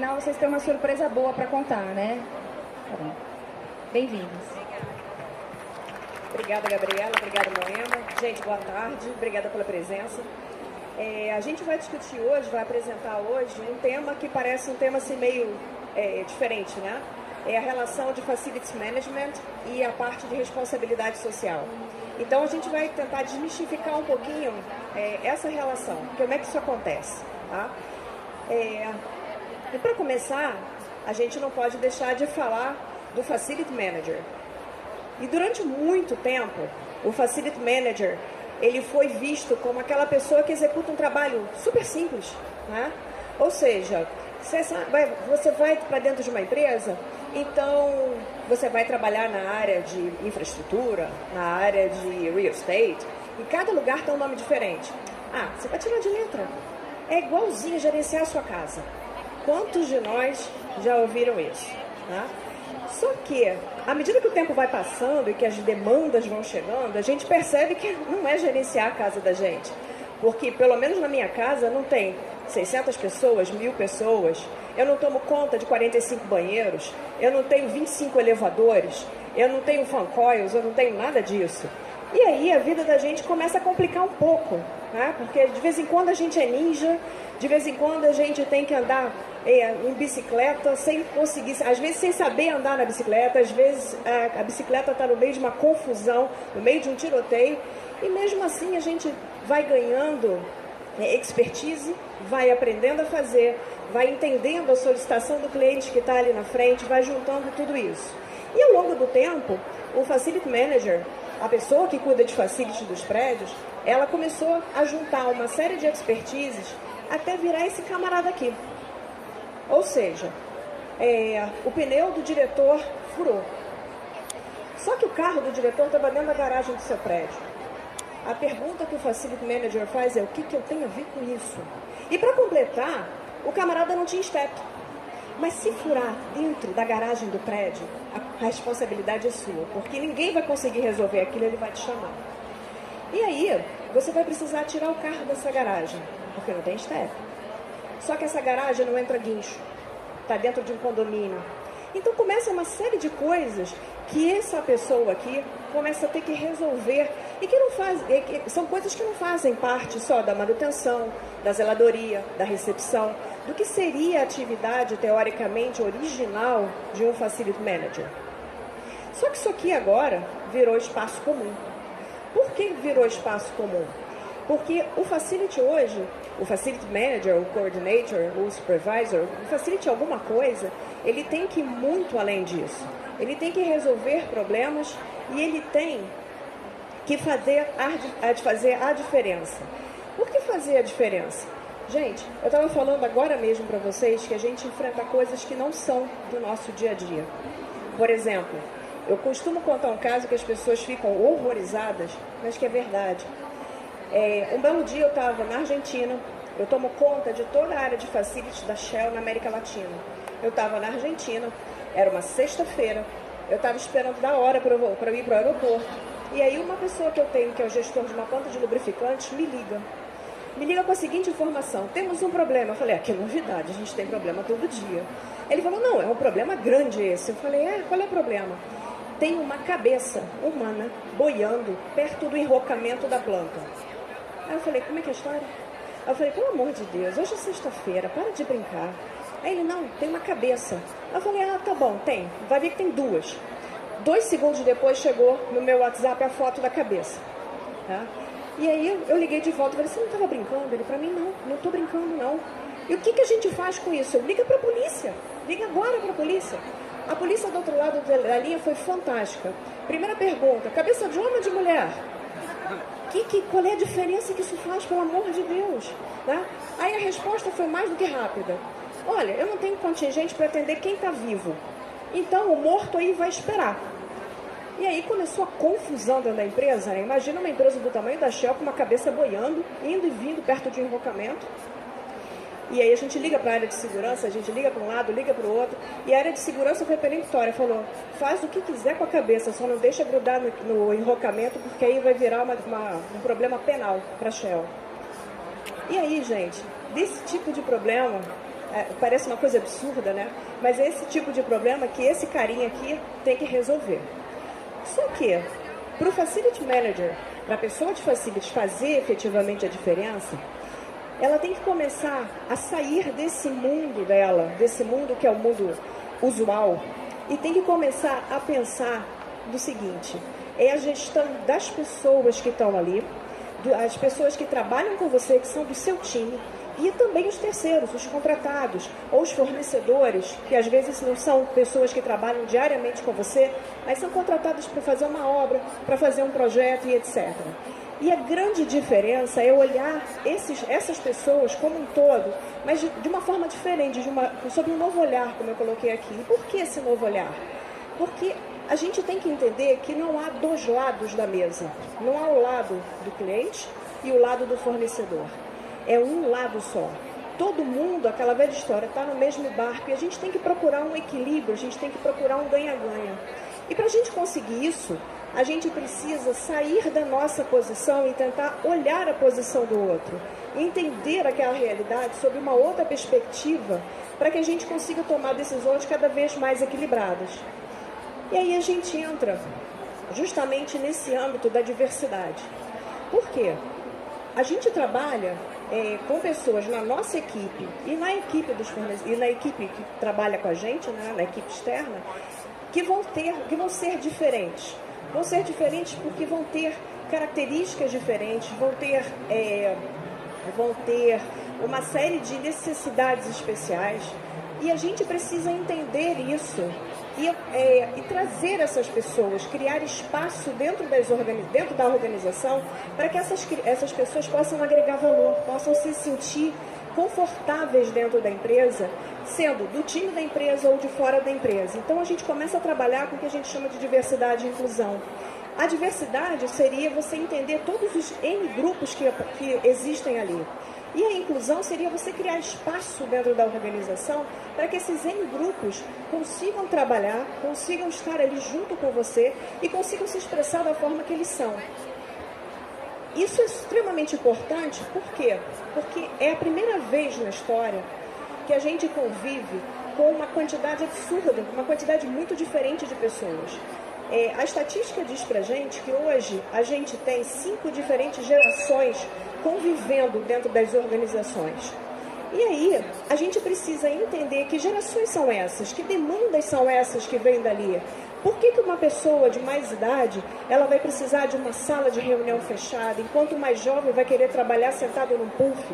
final vocês têm uma surpresa boa para contar, né? Tá bom. Bem-vindos. Obrigada, Gabriela. Obrigada, Moema. Gente, boa tarde. Obrigada pela presença. A gente vai discutir hoje, vai apresentar hoje um tema que parece um tema assim meio diferente, né? É a relação de Facilities Management e a parte de responsabilidade social. Então, a gente vai tentar desmistificar um pouquinho essa relação, como é que isso acontece, tá? E para começar, a gente não pode deixar de falar do Facility Manager. E durante muito tempo, o Facility Manager, ele foi visto como aquela pessoa que executa um trabalho super simples, né? Ou seja, você vai para dentro de uma empresa, então você vai trabalhar na área de infraestrutura, na área de real estate, e cada lugar tem um nome diferente. Ah, você vai tirar de letra. É igualzinho gerenciar a sua casa. Quantos de nós já ouviram isso? Né? Só que, à medida que o tempo vai passando e que as demandas vão chegando, a gente percebe que não é gerenciar a casa da gente. Porque, pelo menos na minha casa, não tem 600 pessoas, 1000 pessoas, eu não tomo conta de 45 banheiros, eu não tenho 25 elevadores, eu não tenho fan coils, eu não tenho nada disso. E aí a vida da gente começa a complicar um pouco, né? Porque de vez em quando a gente é ninja, de vez em quando a gente tem que andar em bicicleta sem conseguir, às vezes sem saber andar na bicicleta, às vezes a bicicleta está no meio de uma confusão, no meio de um tiroteio, e mesmo assim a gente vai ganhando expertise, vai aprendendo a fazer, vai entendendo a solicitação do cliente que está ali na frente, vai juntando tudo isso. E ao longo do tempo, o Facility Manager, a pessoa que cuida de facility dos prédios, ela começou a juntar uma série de expertises até virar esse camarada aqui. Ou seja, o pneu do diretor furou. Só que o carro do diretor estava dentro da garagem do seu prédio. A pergunta que o Facility Manager faz é: o que eu tenho a ver com isso? E para completar, o camarada não tinha step. Mas se furar dentro da garagem do prédio, a responsabilidade é sua, porque ninguém vai conseguir resolver aquilo, ele vai te chamar. E aí, você vai precisar tirar o carro dessa garagem, porque não tem step. Só que essa garagem não entra guincho, está dentro de um condomínio. Então começa uma série de coisas que essa pessoa aqui começa a ter que resolver e que não faz, são coisas que não fazem parte só da manutenção, da zeladoria, da recepção, do que seria a atividade teoricamente original de um Facility Manager. Só que isso aqui agora virou espaço comum. Por que virou espaço comum? Porque o Facility hoje, o Facility Manager, o Coordinator, o Supervisor, o Facility alguma coisa, ele tem que ir muito além disso. Ele tem que resolver problemas e ele tem que fazer a diferença. Por que fazer a diferença? Gente, eu estava falando agora mesmo para vocês que a gente enfrenta coisas que não são do nosso dia a dia. Por exemplo, eu costumo contar um caso que as pessoas ficam horrorizadas, mas que é verdade. Um belo dia eu estava na Argentina, eu tomo conta de toda a área de facilities da Shell na América Latina. Eu estava na Argentina, era uma sexta-feira, eu estava esperando da hora para eu ir para o aeroporto. E aí uma pessoa que eu tenho, que é o gestor de uma planta de lubrificantes, me liga com a seguinte informação: temos um problema. Eu falei: que novidade, a gente tem problema todo dia. Ele falou: não, é um problema grande esse. Eu falei: qual é o problema? Tem uma cabeça humana boiando perto do enrocamento da planta. Aí eu falei: como é que é a história? Aí eu falei: pelo amor de Deus, hoje é sexta-feira, para de brincar. Aí ele: não, tem uma cabeça. Aí eu falei: tá bom, tem. Vai ver que tem duas. 2 segundos depois chegou no meu WhatsApp a foto da cabeça. Tá? E aí eu liguei de volta e falei: você não estava brincando? Ele: para mim não estou brincando não. E o que a gente faz com isso? Eu: liga para a polícia, liga agora para a polícia. A polícia do outro lado da linha foi fantástica. Primeira pergunta: cabeça de homem ou de mulher? Qual é a diferença que isso faz, pelo amor de Deus? Tá? Aí a resposta foi mais do que rápida: olha, eu não tenho contingente para atender quem está vivo, então o morto aí vai esperar. E aí começou a confusão dentro da empresa, né? Imagina uma empresa do tamanho da Shell com uma cabeça boiando, indo e vindo perto de um enrocamento. E aí a gente liga para a área de segurança, a gente liga para um lado, liga para o outro. E a área de segurança foi peremptória, falou: faz o que quiser com a cabeça, só não deixa grudar no enrocamento, porque aí vai virar um problema penal para a Shell. E aí, gente, desse tipo de problema, parece uma coisa absurda, né? Mas é esse tipo de problema que esse carinha aqui tem que resolver. Só que, para o Facility Manager, para a pessoa de Facility fazer efetivamente a diferença, ela tem que começar a sair desse mundo dela, desse mundo que é o mundo usual, e tem que começar a pensar do seguinte: é a gestão das pessoas que estão ali, as pessoas que trabalham com você, que são do seu time, e também os terceiros, os contratados, ou os fornecedores, que às vezes não são pessoas que trabalham diariamente com você, mas são contratados para fazer uma obra, para fazer um projeto e etc. E a grande diferença é olhar essas pessoas como um todo, mas de uma forma diferente, sob um novo olhar, como eu coloquei aqui. E por que esse novo olhar? Porque a gente tem que entender que não há dois lados da mesa. Não há o lado do cliente e o lado do fornecedor. É um lado só. Todo mundo, aquela velha história, está no mesmo barco e a gente tem que procurar um equilíbrio, a gente tem que procurar um ganha-ganha. E para a gente conseguir isso, a gente precisa sair da nossa posição e tentar olhar a posição do outro, entender aquela realidade sob uma outra perspectiva, para que a gente consiga tomar decisões cada vez mais equilibradas. E aí a gente entra justamente nesse âmbito da diversidade. Por quê? A gente trabalha com pessoas na nossa equipe e na equipe e na equipe que trabalha com a gente, né, na equipe externa, que vão ser diferentes. Vão ser diferentes porque vão ter características diferentes, vão ter uma série de necessidades especiais. E a gente precisa entender isso e trazer essas pessoas, criar espaço dentro da organização para que essas pessoas possam agregar valor, possam se sentir confortáveis dentro da empresa, sendo do time da empresa ou de fora da empresa. Então a gente começa a trabalhar com o que a gente chama de diversidade e inclusão. A diversidade seria você entender todos os N grupos que existem ali. E a inclusão seria você criar espaço dentro da organização para que esses N grupos consigam trabalhar, consigam estar ali junto com você e consigam se expressar da forma que eles são. Isso é extremamente importante, por quê? Porque é a primeira vez na história que a gente convive com uma quantidade absurda, uma quantidade muito diferente de pessoas. A estatística diz pra gente que hoje a gente tem 5 diferentes gerações convivendo dentro das organizações. E aí, a gente precisa entender que gerações são essas, que demandas são essas que vêm dali. Por que uma pessoa de mais idade, ela vai precisar de uma sala de reunião fechada, enquanto o mais jovem vai querer trabalhar sentado num puff?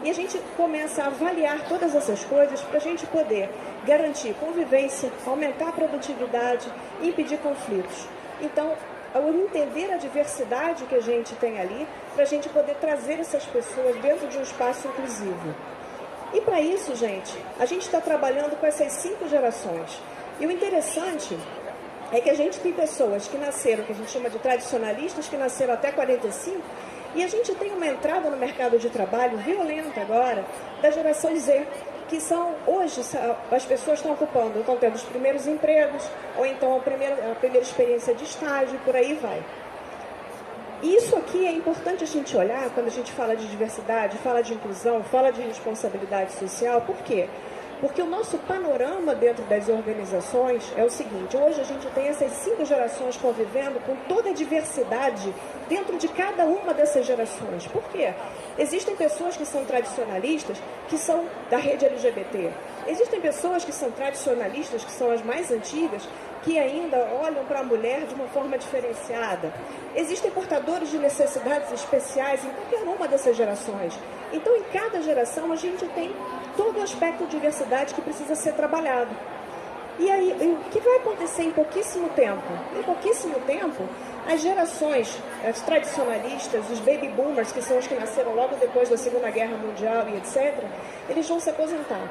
E a gente começa a avaliar todas essas coisas para a gente poder garantir convivência, aumentar a produtividade e impedir conflitos. Então, ao entender a diversidade que a gente tem ali, para a gente poder trazer essas pessoas dentro de um espaço inclusivo. E para isso, gente, a gente está trabalhando com essas 5 gerações. E o interessante é que a gente tem pessoas que nasceram, que a gente chama de tradicionalistas, que nasceram até 45, e a gente tem uma entrada no mercado de trabalho violenta agora, da geração Z, que são, hoje, as pessoas estão tendo os primeiros empregos, ou então a primeira experiência de estágio, por aí vai. Isso aqui é importante a gente olhar quando a gente fala de diversidade, fala de inclusão, fala de responsabilidade social. Por quê? Porque o nosso panorama dentro das organizações é o seguinte: hoje a gente tem essas 5 gerações convivendo com toda a diversidade dentro de cada uma dessas gerações. Por quê? Existem pessoas que são tradicionalistas, que são da rede LGBT. Existem pessoas que são tradicionalistas, que são as mais antigas, que ainda olham para a mulher de uma forma diferenciada. Existem portadores de necessidades especiais em qualquer uma dessas gerações. Então, em cada geração, a gente tem todo o aspecto de diversidade que precisa ser trabalhado. E aí, o que vai acontecer em pouquíssimo tempo? Em pouquíssimo tempo, as gerações, as tradicionalistas, os baby boomers, que são os que nasceram logo depois da Segunda Guerra Mundial e etc., eles vão se aposentar.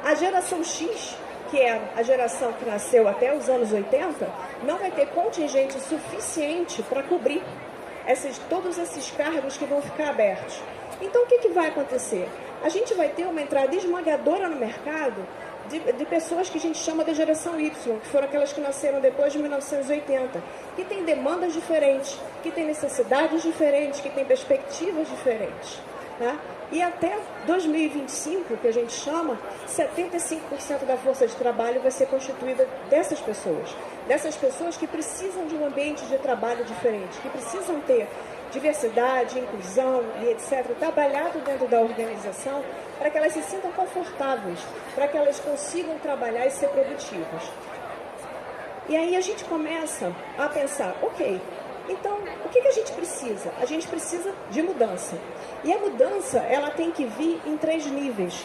A geração X, que é a geração que nasceu até os anos 80, não vai ter contingente suficiente para cobrir todos esses cargos que vão ficar abertos. Então, o que vai acontecer? A gente vai ter uma entrada esmagadora no mercado de pessoas que a gente chama de geração Y, que foram aquelas que nasceram depois de 1980, que têm demandas diferentes, que têm necessidades diferentes, que têm perspectivas diferentes. Tá? E até 2025, que a gente chama, 75% da força de trabalho vai ser constituída dessas pessoas que precisam de um ambiente de trabalho diferente, que precisam ter diversidade, inclusão e etc., trabalhado dentro da organização para que elas se sintam confortáveis, para que elas consigam trabalhar e ser produtivas. E aí a gente começa a pensar, ok, então o que a gente precisa? A gente precisa de mudança. E a mudança, ela tem que vir em 3 níveis,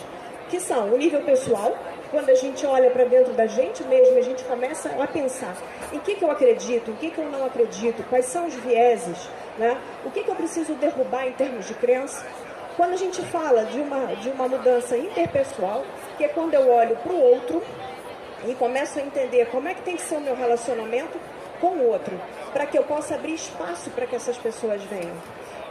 que são o nível pessoal, quando a gente olha para dentro da gente mesmo, a gente começa a pensar em que eu acredito, em que eu não acredito, quais são os vieses, né? O que eu preciso derrubar em termos de crença. Quando a gente fala de uma mudança interpessoal, que é quando eu olho para o outro e começo a entender como é que tem que ser o meu relacionamento com o outro, para que eu possa abrir espaço para que essas pessoas venham.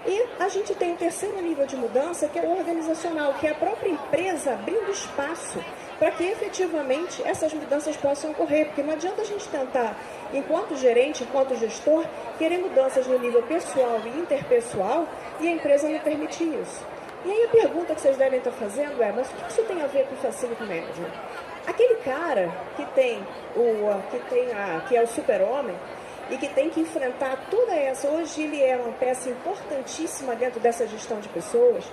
E a gente tem o terceiro nível de mudança, que é o organizacional, que é a própria empresa abrindo espaço para que efetivamente essas mudanças possam ocorrer, porque não adianta a gente tentar, enquanto gerente, enquanto gestor, querer mudanças no nível pessoal e interpessoal e a empresa não permitir isso. E aí a pergunta que vocês devem estar fazendo é, mas o que isso tem a ver com o Facility Manager? Aquele cara que é o super-homem e que tem que enfrentar toda essa, hoje ele é uma peça importantíssima dentro dessa gestão de pessoas,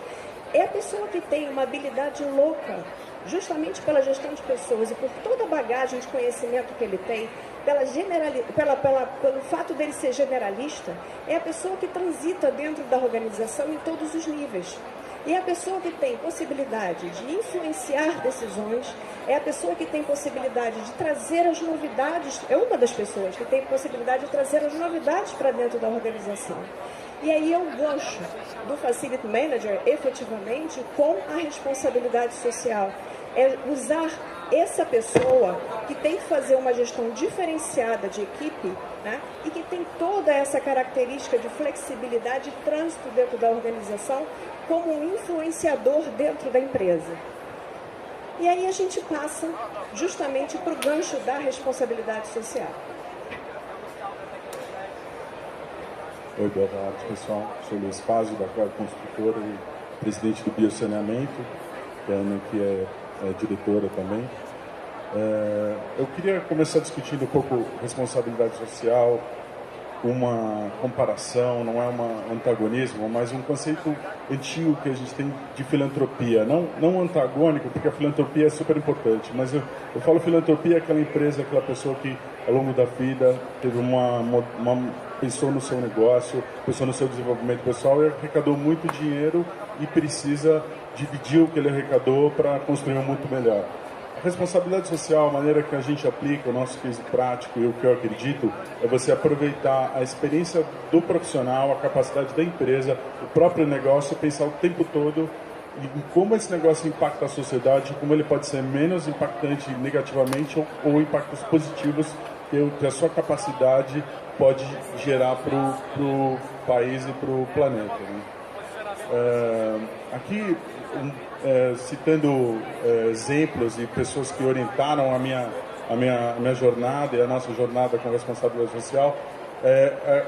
é a pessoa que tem uma habilidade louca, justamente pela gestão de pessoas e por toda a bagagem de conhecimento que ele tem, pelo fato dele ser generalista, é a pessoa que transita dentro da organização em todos os níveis. E é a pessoa que tem possibilidade de influenciar decisões, é a pessoa que tem possibilidade de trazer as novidades, é uma das pessoas que tem possibilidade de trazer as novidades para dentro da organização. E aí é o gancho do Facility Manager, efetivamente, com a responsabilidade social. É usar essa pessoa que tem que fazer uma gestão diferenciada de equipe, né, e que tem toda essa característica de flexibilidade e trânsito dentro da organização como um influenciador dentro da empresa. E aí a gente passa justamente para o gancho da responsabilidade social. Oi, boa tarde, pessoal. Sou Luiz Fazio, da Claro Construtora e presidente do Biosaneamento. A Ana, que é diretora também. Eu queria começar discutindo um pouco responsabilidade social, uma comparação, não é um antagonismo, mas um conceito antigo que a gente tem de filantropia. Não antagônico, porque a filantropia é super importante, mas eu falo filantropia é aquela empresa, aquela pessoa que ao longo da vida teve pensou no seu negócio, pensou no seu desenvolvimento pessoal e arrecadou muito dinheiro e precisa dividir o que ele arrecadou para construir um mundo melhor. A responsabilidade social, a maneira que a gente aplica, o nosso case prático e o que eu acredito, é você aproveitar a experiência do profissional, a capacidade da empresa, o próprio negócio, pensar o tempo todo em como esse negócio impacta a sociedade, como ele pode ser menos impactante negativamente ou impactos positivos que a sua capacidade pode gerar para o país e para o planeta, né? Aqui, citando exemplos e pessoas que orientaram a minha jornada e a nossa jornada com responsabilidade social,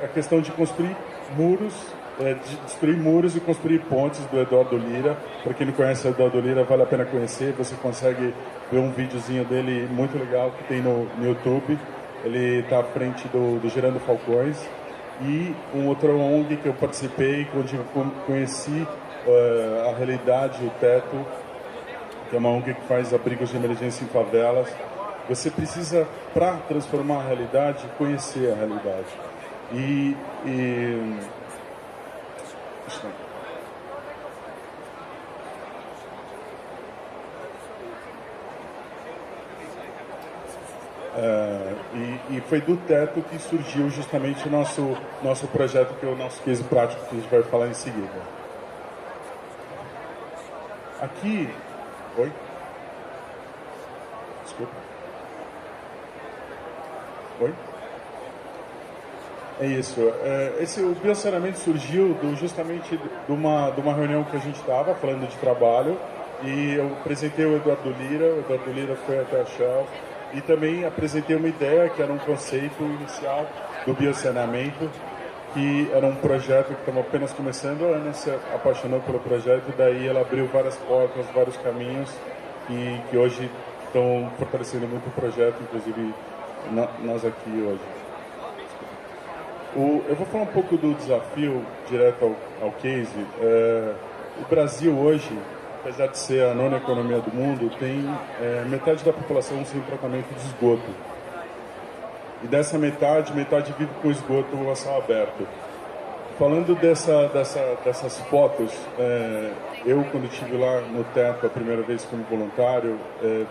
a questão de construir muros, de destruir muros e construir pontes do Eduardo Lira. Para quem não conhece o Eduardo Lira, vale a pena conhecer, você consegue ver um videozinho dele muito legal que tem no YouTube. Ele está à frente do Gerando Falcões. E um outro ONG que eu participei, onde eu conheci a realidade, o Teto, que é uma ONG que faz abrigos de emergência em favelas. Você precisa, para transformar a realidade, conhecer a realidade. E foi do Teto que surgiu justamente o nosso projeto, que é o nosso case prático, que a gente vai falar em seguida. Aqui... Oi? Desculpa. Oi? É isso. O Biosaneamento surgiu justamente de uma reunião que a gente estava falando de trabalho, e eu apresentei o Eduardo Lira foi até a Shell, e também apresentei uma ideia que era um conceito inicial do biosaneamento, que era um projeto que estava apenas começando. A Ana se apaixonou pelo projeto e daí ela abriu várias portas, vários caminhos que hoje estão fortalecendo muito o projeto, inclusive nós aqui hoje. Eu vou falar um pouco do desafio, direto ao case. O Brasil hoje, apesar de ser a nona economia do mundo, tem metade da população sem tratamento de esgoto. E dessa metade vive com esgoto a céu aberto. Falando dessas fotos, eu, quando estive lá no teto a primeira vez como voluntário,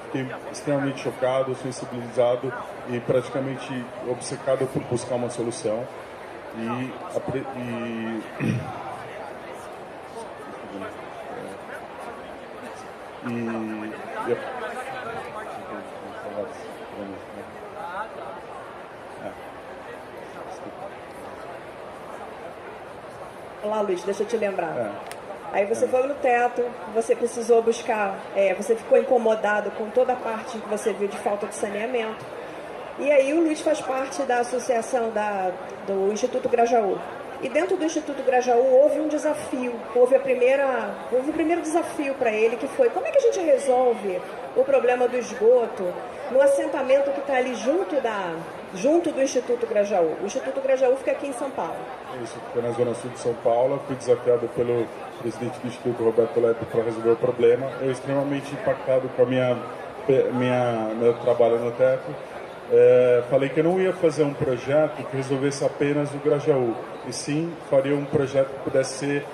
fiquei extremamente chocado, sensibilizado e praticamente obcecado por buscar uma solução. Olá, Luiz, deixa eu te lembrar. Aí você foi no teto, você precisou buscar, você ficou incomodado com toda a parte que você viu de falta de saneamento. E aí o Luiz faz parte da associação do Instituto Grajaú. E dentro do Instituto Grajaú houve um desafio, houve o primeiro desafio para ele, que foi: como é que a gente resolve o problema do esgoto no assentamento que está ali junto do Instituto Grajaú? O Instituto Grajaú fica aqui em São Paulo. Isso, fica na zona sul de São Paulo. Fui desafiado pelo presidente do Instituto, Roberto Lepe, para resolver o problema. Eu extremamente impactado com meu trabalho no teto. Falei que eu não ia fazer um projeto que resolvesse apenas o Grajaú, e sim faria um projeto que pudesse ser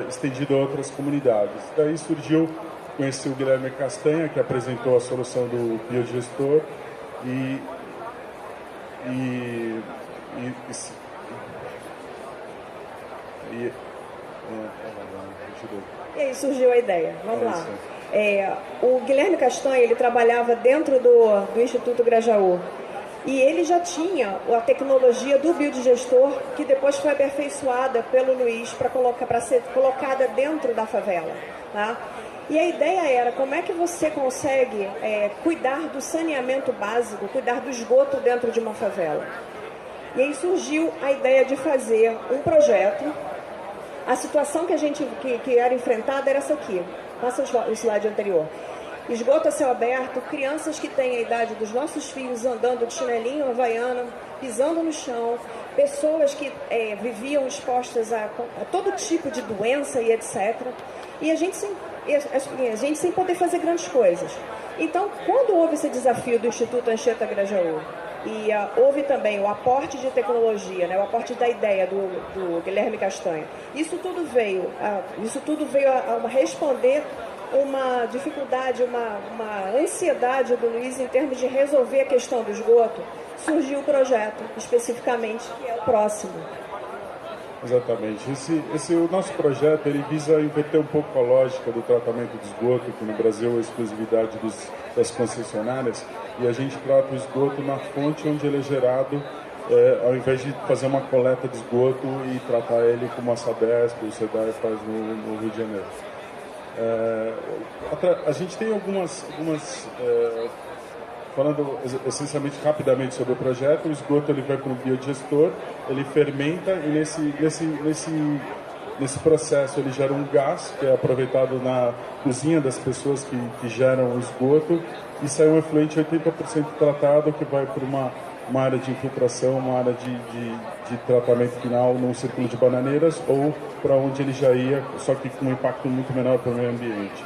estendido a outras comunidades. Daí surgiu, conheci o Guilherme Castanha, que apresentou a solução do biodigestor, E aí surgiu a ideia. Vamos lá. O Guilherme Castanha, ele trabalhava dentro do Instituto Grajaú. E ele já tinha a tecnologia do biodigestor, que depois foi aperfeiçoada pelo Luiz para ser colocada dentro da favela. Tá? E a ideia era: como é que você consegue cuidar do saneamento básico, cuidar do esgoto dentro de uma favela? E aí surgiu a ideia de fazer um projeto. A situação que era enfrentada era essa aqui. Passa o slide anterior. Esgoto a céu aberto, crianças que têm a idade dos nossos filhos andando de chinelinho havaiana, pisando no chão, pessoas que viviam expostas a todo tipo de doença e etc. E a gente sem poder fazer grandes coisas. Então, quando houve esse desafio do Instituto Anchieta Grajaú, e houve também o aporte de tecnologia, né, o aporte da ideia do Guilherme Castanha, isso tudo veio a responder uma dificuldade, uma ansiedade do Luiz em termos de resolver a questão do esgoto. Surgiu o projeto, especificamente, que é o próximo. Exatamente. O nosso projeto, ele visa inverter um pouco a lógica do tratamento de esgoto, que no Brasil é a exclusividade das concessionárias, e a gente trata o esgoto na fonte onde ele é gerado, ao invés de fazer uma coleta de esgoto e tratar ele como a Sabesp, o SEDAI faz no Rio de Janeiro. A gente tem algumas falando essencialmente rapidamente sobre o projeto. O esgoto ele vai para o biodigestor, ele fermenta e nesse processo ele gera um gás que é aproveitado na cozinha das pessoas que geram o esgoto, e sai um efluente 80% tratado que vai para uma área de infiltração, uma área de tratamento final num círculo de bananeiras, ou para onde ele já ia, só que com um impacto muito menor para o meio ambiente.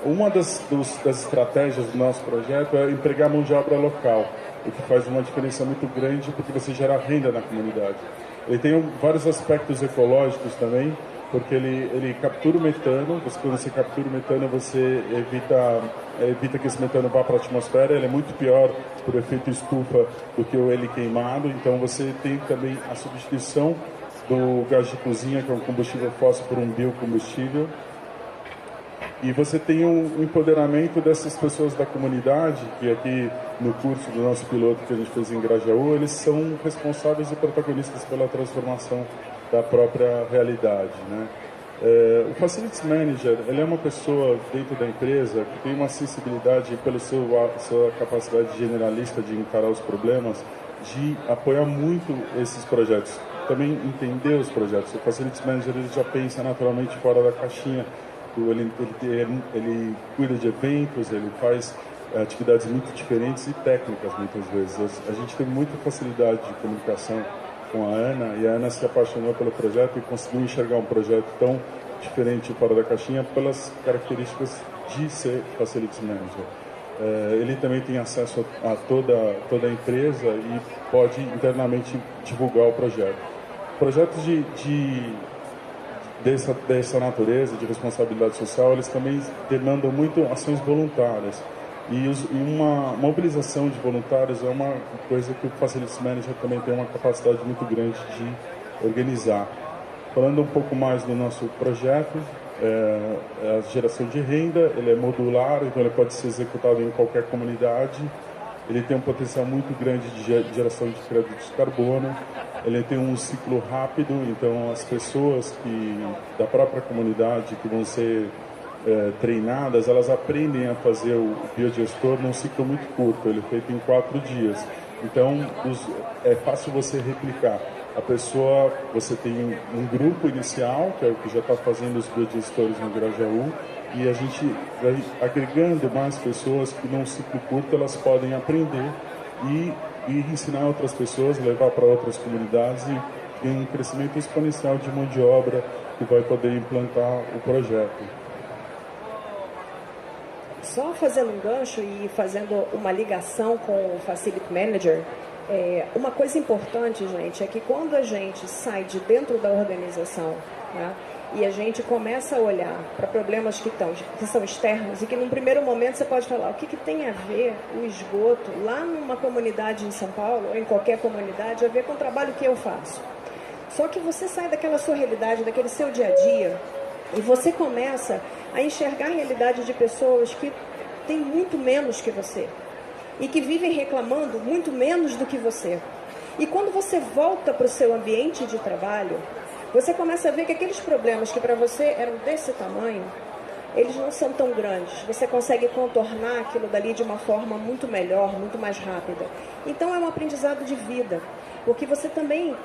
Uma das estratégias do nosso projeto é empregar mão de obra local, o que faz uma diferença muito grande, porque você gera renda na comunidade. Ele tem vários aspectos ecológicos também, porque ele captura o metano. Quando você captura o metano, você evita que esse metano vá para a atmosfera. Ele é muito pior por efeito estufa do que o ele queimado. Então você tem também a substituição do gás de cozinha, que é um combustível fóssil, por um biocombustível. E você tem um empoderamento dessas pessoas da comunidade, que aqui no curso do nosso piloto que a gente fez em Grajaú, eles são responsáveis e protagonistas pela transformação da própria realidade, né? O Facilities Manager, ele é uma pessoa dentro da empresa que tem uma sensibilidade, pela sua capacidade generalista de encarar os problemas, de apoiar muito esses projetos, também entender os projetos. O Facilities Manager ele já pensa naturalmente fora da caixinha, ele cuida de eventos, ele faz atividades muito diferentes e técnicas muitas vezes. A gente tem muita facilidade de comunicação com a Ana, e a Ana se apaixonou pelo projeto e conseguiu enxergar um projeto tão diferente fora da caixinha pelas características de ser Facilities Manager. Ele também tem acesso a toda a empresa e pode internamente divulgar o projeto. Projetos dessa natureza, de responsabilidade social, eles também demandam muito ações voluntárias. E uma mobilização de voluntários é uma coisa que o Facilities Manager também tem uma capacidade muito grande de organizar. Falando um pouco mais do nosso projeto, a geração de renda, ele é modular, então ele pode ser executado em qualquer comunidade. Ele tem um potencial muito grande de geração de créditos de carbono. Ele tem um ciclo rápido, então as pessoas da própria comunidade que vão ser treinadas, elas aprendem a fazer o biodigestor num ciclo muito curto, ele é feito em 4 dias. Então, é fácil você replicar. A pessoa, você tem um grupo inicial, que é o que já está fazendo os biodigestores no Grajaú, e a gente vai agregando mais pessoas que num ciclo curto elas podem aprender e ensinar outras pessoas, levar para outras comunidades e tem um crescimento exponencial de mão de obra que vai poder implantar o projeto. Só fazendo um gancho e fazendo uma ligação com o Facility Manager, uma coisa importante, gente, é que quando a gente sai de dentro da organização, né, e a gente começa a olhar para problemas que são externos e que num primeiro momento você pode falar o que tem a ver o esgoto lá numa comunidade em São Paulo ou em qualquer comunidade a ver com o trabalho que eu faço. Só que você sai daquela sua realidade, daquele seu dia a dia, e você começa a enxergar a realidade de pessoas que têm muito menos que você e que vivem reclamando muito menos do que você. E quando você volta para o seu ambiente de trabalho, você começa a ver que aqueles problemas que para você eram desse tamanho, eles não são tão grandes. Você consegue contornar aquilo dali de uma forma muito melhor, muito mais rápida. Então é um aprendizado de vida, porque você também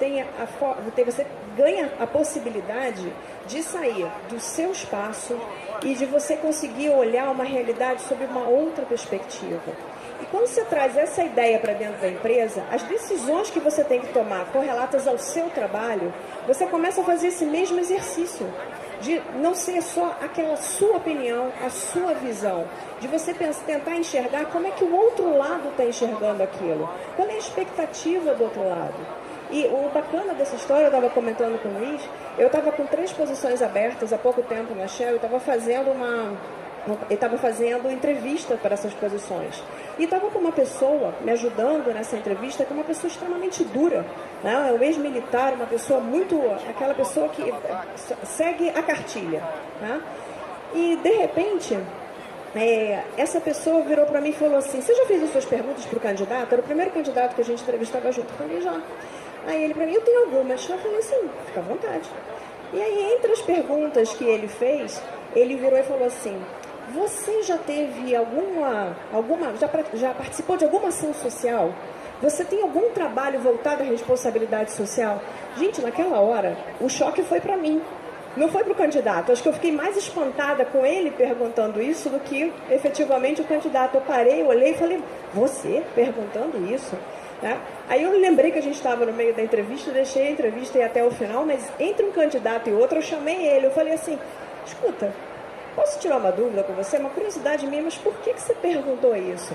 você ganha a possibilidade de sair do seu espaço e de você conseguir olhar uma realidade sob uma outra perspectiva. E quando você traz essa ideia para dentro da empresa, as decisões que você tem que tomar correlatas ao seu trabalho, você começa a fazer esse mesmo exercício. De não ser só aquela sua opinião, a sua visão, de você tentar enxergar como é que o outro lado está enxergando aquilo, qual é a expectativa do outro lado. E o bacana dessa história, eu estava comentando com o Luiz, eu estava com 3 posições abertas há pouco tempo na Shell, eu estava fazendo entrevista para essas posições. E estava com uma pessoa me ajudando nessa entrevista, que é uma pessoa extremamente dura, né? É um ex-militar, uma pessoa aquela pessoa que segue a cartilha, né? E de repente, essa pessoa virou para mim e falou assim: você já fez as suas perguntas para o candidato? Era o primeiro candidato que a gente entrevistava junto. Eu falei: já. Aí ele para mim: eu tenho algumas. Eu falei assim: fica à vontade. E aí, entre as perguntas que ele fez, ele virou e falou assim: você já teve já participou de alguma ação social? Você tem algum trabalho voltado à responsabilidade social? Gente, naquela hora, o choque foi para mim, não foi para o candidato. Acho que eu fiquei mais espantada com ele perguntando isso do que efetivamente o candidato. Eu parei, olhei e falei: você perguntando isso? Né? Aí eu lembrei que a gente estava no meio da entrevista, deixei a entrevista e até o final, mas entre um candidato e outro eu chamei ele, eu falei assim: escuta, posso tirar uma dúvida com você? Uma curiosidade minha, mas por que você perguntou isso?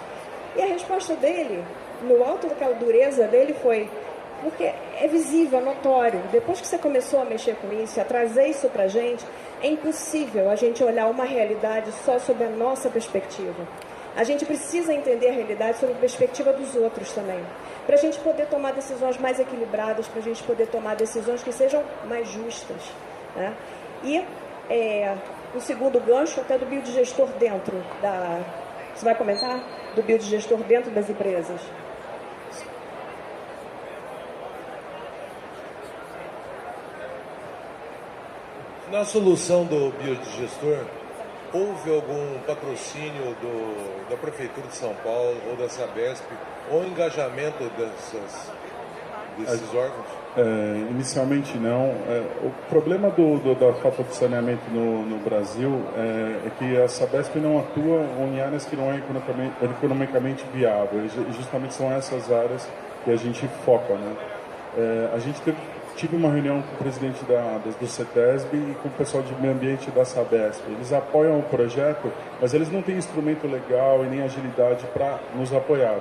E a resposta dele, no alto daquela dureza dele, foi: porque é visível, é notório. Depois que você começou a mexer com isso, a trazer isso pra gente, é impossível a gente olhar uma realidade só sob a nossa perspectiva. A gente precisa entender a realidade sob a perspectiva dos outros também, para a gente poder tomar decisões mais equilibradas, para a gente poder tomar decisões que sejam mais justas, né? E o segundo gancho até do biodigestor dentro da... Você vai comentar? Do biodigestor dentro das empresas. Na solução do biodigestor, houve algum patrocínio da Prefeitura de São Paulo ou da Sabesp ou engajamento desses órgãos? Inicialmente não. O problema da falta de saneamento no Brasil é que a Sabesp não atua em áreas que não é economicamente viável. E justamente são essas áreas que a gente foca, né? A gente tive uma reunião com o presidente do CETESB e com o pessoal de meio ambiente da Sabesp. Eles apoiam o projeto, mas eles não têm instrumento legal e nem agilidade para nos apoiar.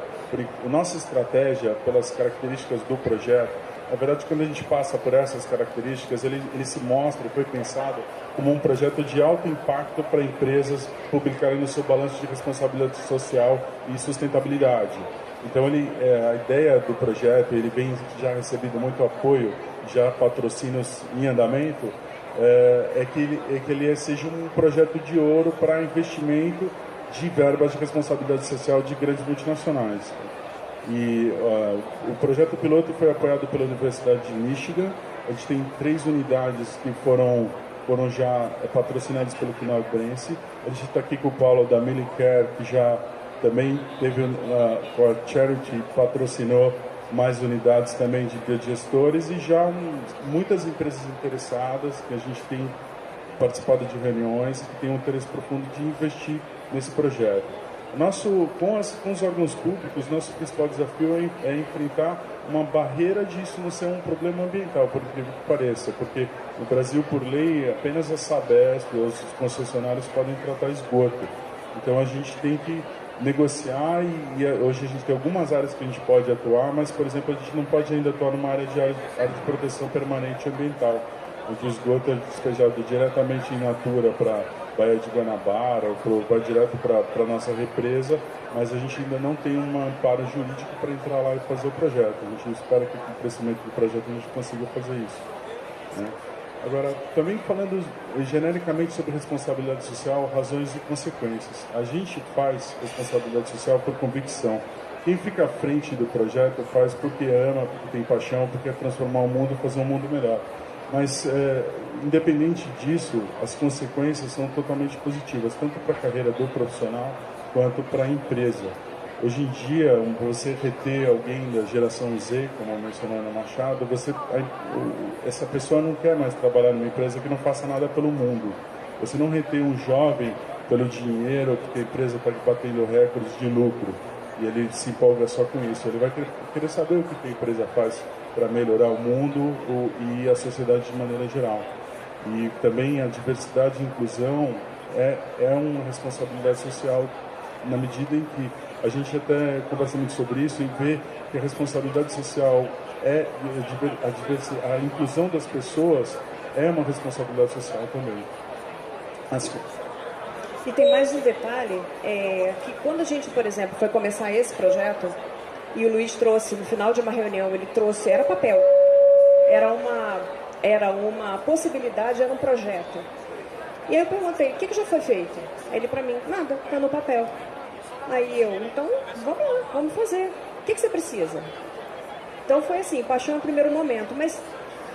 A nossa estratégia, pelas características do projeto, na verdade, quando a gente passa por essas características, ele se mostra, foi pensado como um projeto de alto impacto para empresas publicarem no seu balanço de responsabilidade social e sustentabilidade. Então, a ideia do projeto, ele vem já recebendo muito apoio, já patrocínios em andamento, é que ele seja um projeto de ouro para investimento de verbas de responsabilidade social de grandes multinacionais. E o projeto piloto foi apoiado pela Universidade de Michigan. A gente tem 3 unidades que foram já patrocinadas pelo Cnalbrense. A gente está aqui com o Paulo da Millicare, que já também teve com a Charity, patrocinou mais unidades também de biogestores, e já muitas empresas interessadas, que a gente tem participado de reuniões, que tem um interesse profundo de investir nesse projeto. Com os órgãos públicos, nosso principal desafio é enfrentar uma barreira de isso não ser um problema ambiental, por incrível que pareça, porque no Brasil, por lei, apenas a Sabesp ou os concessionários podem tratar esgoto. Então a gente tem que negociar e hoje a gente tem algumas áreas que a gente pode atuar, mas, por exemplo, a gente não pode ainda atuar numa área de proteção permanente ambiental, onde o esgoto é despejado diretamente in natura para Baía de Guanabara, ou vai direto para a nossa represa, mas a gente ainda não tem um amparo jurídico para entrar lá e fazer o projeto. A gente espera que com o crescimento do projeto a gente consiga fazer isso, né? Agora, também falando genericamente sobre responsabilidade social, razões e consequências. A gente faz responsabilidade social por convicção. Quem fica à frente do projeto faz porque ama, porque tem paixão, porque quer transformar o mundo, fazer um mundo melhor. Mas, independente disso, as consequências são totalmente positivas, tanto para a carreira do profissional quanto para a empresa. Hoje em dia, você reter alguém da geração Z, como mencionou Ana Machado, essa pessoa não quer mais trabalhar numa empresa que não faça nada pelo mundo. Você não reter um jovem pelo dinheiro, porque a empresa está batendo recordes de lucro, e ele se empolga só com isso. Ele vai querer saber o que a empresa faz para melhorar o mundo e a sociedade de maneira geral. E também a diversidade e inclusão é uma responsabilidade social, na medida em que a gente até conversa muito sobre isso e vê que a responsabilidade social a inclusão das pessoas é uma responsabilidade social também. E tem mais um detalhe, que quando a gente, por exemplo, foi começar esse projeto, e o Luiz trouxe, no final de uma reunião, ele trouxe, era papel, era uma possibilidade, era um projeto. E aí eu perguntei, o que já foi feito? Ele para mim, nada, está no papel. Aí eu, então, vamos lá, vamos fazer. O que você precisa? Então foi assim, paixão no primeiro momento. Mas,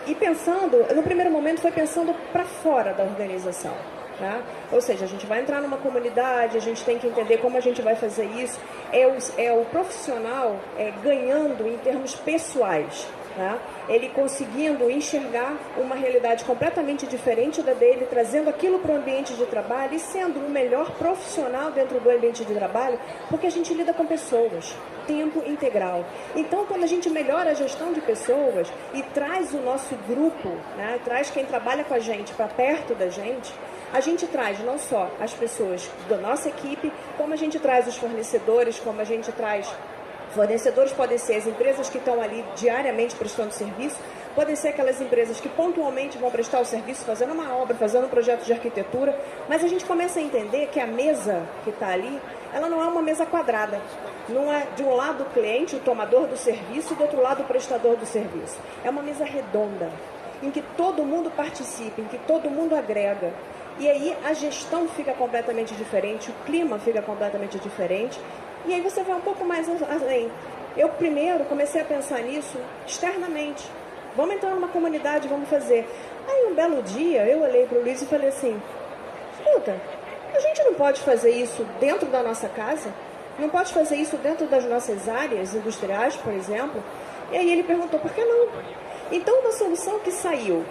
e pensando, no primeiro momento foi pensando para fora da organização. Tá? Ou seja, a gente vai entrar numa comunidade, a gente tem que entender como a gente vai fazer isso. É o profissional ganhando em termos pessoais. Tá? Ele conseguindo enxergar uma realidade completamente diferente da dele, trazendo aquilo para o ambiente de trabalho e sendo o melhor profissional dentro do ambiente de trabalho, porque a gente lida com pessoas, tempo integral. Então, quando a gente melhora a gestão de pessoas e traz o nosso grupo, né, traz quem trabalha com a gente para perto da gente, a gente traz não só as pessoas da nossa equipe, como a gente traz os fornecedores, como a gente traz... Fornecedores podem ser as empresas que estão ali diariamente prestando serviço, podem ser aquelas empresas que pontualmente vão prestar o serviço, fazendo uma obra, fazendo um projeto de arquitetura, mas a gente começa a entender que a mesa que está ali, ela não é uma mesa quadrada. Não é de um lado o cliente, o tomador do serviço, e do outro lado o prestador do serviço. É uma mesa redonda, em que todo mundo participa, em que todo mundo agrega. E aí a gestão fica completamente diferente, o clima fica completamente diferente, e aí você vai um pouco mais além. Eu primeiro comecei a pensar nisso externamente. Vamos entrar numa comunidade, vamos fazer. Aí um belo dia eu olhei para o Luiz e falei assim, escuta, A gente não pode fazer isso dentro da nossa casa? Não pode fazer isso dentro das nossas áreas industriais, por exemplo? E aí ele perguntou, por que não? Então, uma solução que saiu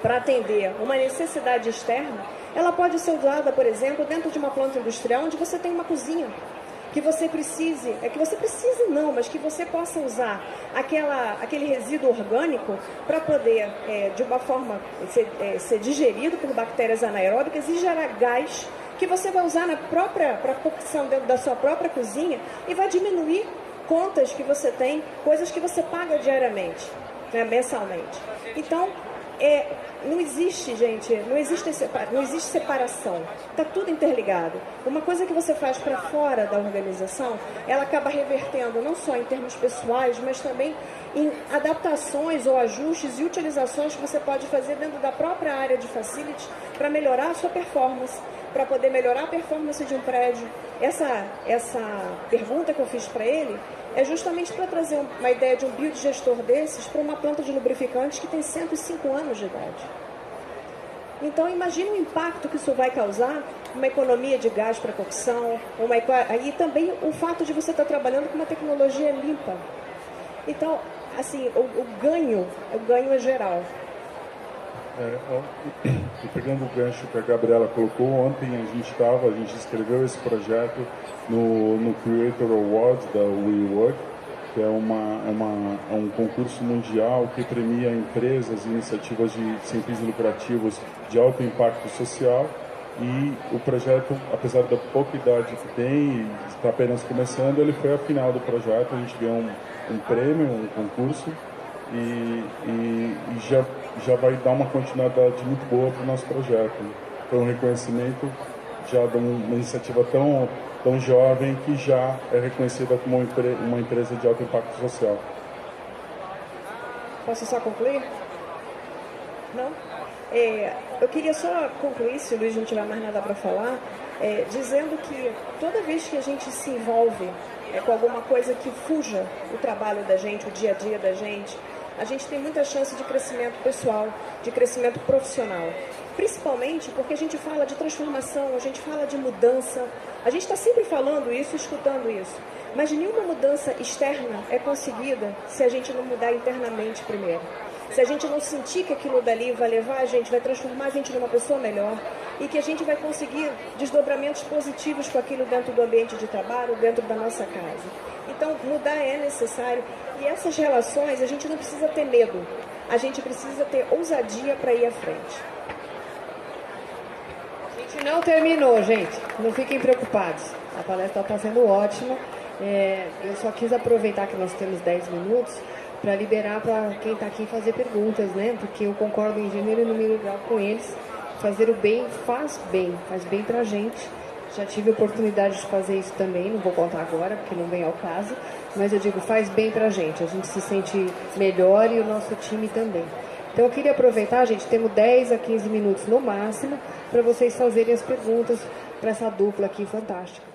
para atender uma necessidade externa, ela pode ser usada, por exemplo, dentro de uma planta industrial onde você tem uma cozinha. Que você precise, mas que você possa usar aquele resíduo orgânico para poder, de uma forma, ser digerido por bactérias anaeróbicas e gerar gás que você vai usar para cocção dentro da sua própria cozinha e vai diminuir contas que você tem, coisas que você paga diariamente, né, mensalmente. Então, não existe, gente, não existe separação, está tudo interligado. Uma coisa que você faz para fora da organização, ela acaba revertendo não só em termos pessoais, mas também em adaptações ou ajustes e utilizações que você pode fazer dentro da própria área de facility para melhorar a sua performance, para poder melhorar a performance de um prédio. Essa pergunta que eu fiz para ele é justamente para trazer uma ideia de um biodigestor desses para uma planta de lubrificantes que tem 105 anos de idade. Então, imagine o impacto que isso vai causar, uma economia de gás para cocção, e também o fato de você estar trabalhando com uma tecnologia limpa. Então, assim, o ganho é geral. E pegando o gancho que a Gabriela colocou, ontem a gente escreveu esse projeto no Creator Awards da WeWork, que é um concurso mundial que premia empresas e iniciativas sem fins lucrativos de alto impacto social. E o projeto, apesar da pouca idade que tem e está apenas começando, ele foi a final do projeto, a gente ganhou um prêmio, um concurso, e já vai dar uma continuidade muito boa para o nosso projeto. Foi um reconhecimento já de uma iniciativa tão jovem que já é reconhecida como uma empresa de alto impacto social. Posso só concluir? Não? Eu queria só concluir, se o Luiz não tiver mais nada para falar, dizendo que toda vez que a gente se envolve com alguma coisa que fuja o trabalho da gente, o dia a dia da gente, a gente tem muita chance de crescimento pessoal, de crescimento profissional. Principalmente porque a gente fala de transformação, a gente fala de mudança. A gente está sempre falando isso, escutando isso. Mas nenhuma mudança externa é conseguida se a gente não mudar internamente primeiro. Se a gente não sentir que aquilo dali vai levar a gente, vai transformar a gente numa pessoa melhor e que a gente vai conseguir desdobramentos positivos com aquilo dentro do ambiente de trabalho, dentro da nossa casa. Então, mudar é necessário e essas relações a gente não precisa ter medo, a gente precisa ter ousadia para ir à frente. A gente não terminou, gente, não fiquem preocupados, a palestra está sendo ótima. Eu só quis aproveitar que nós temos 10 minutos para liberar para quem está aqui fazer perguntas, né? Porque eu concordo em gênero e número grau com eles. Fazer o bem faz bem para a gente. Já tive a oportunidade de fazer isso também, não vou contar agora, porque não vem ao caso, mas eu digo, faz bem para a gente se sente melhor e o nosso time também. Então eu queria aproveitar, gente, temos 10 a 15 minutos no máximo, para vocês fazerem as perguntas para essa dupla aqui fantástica.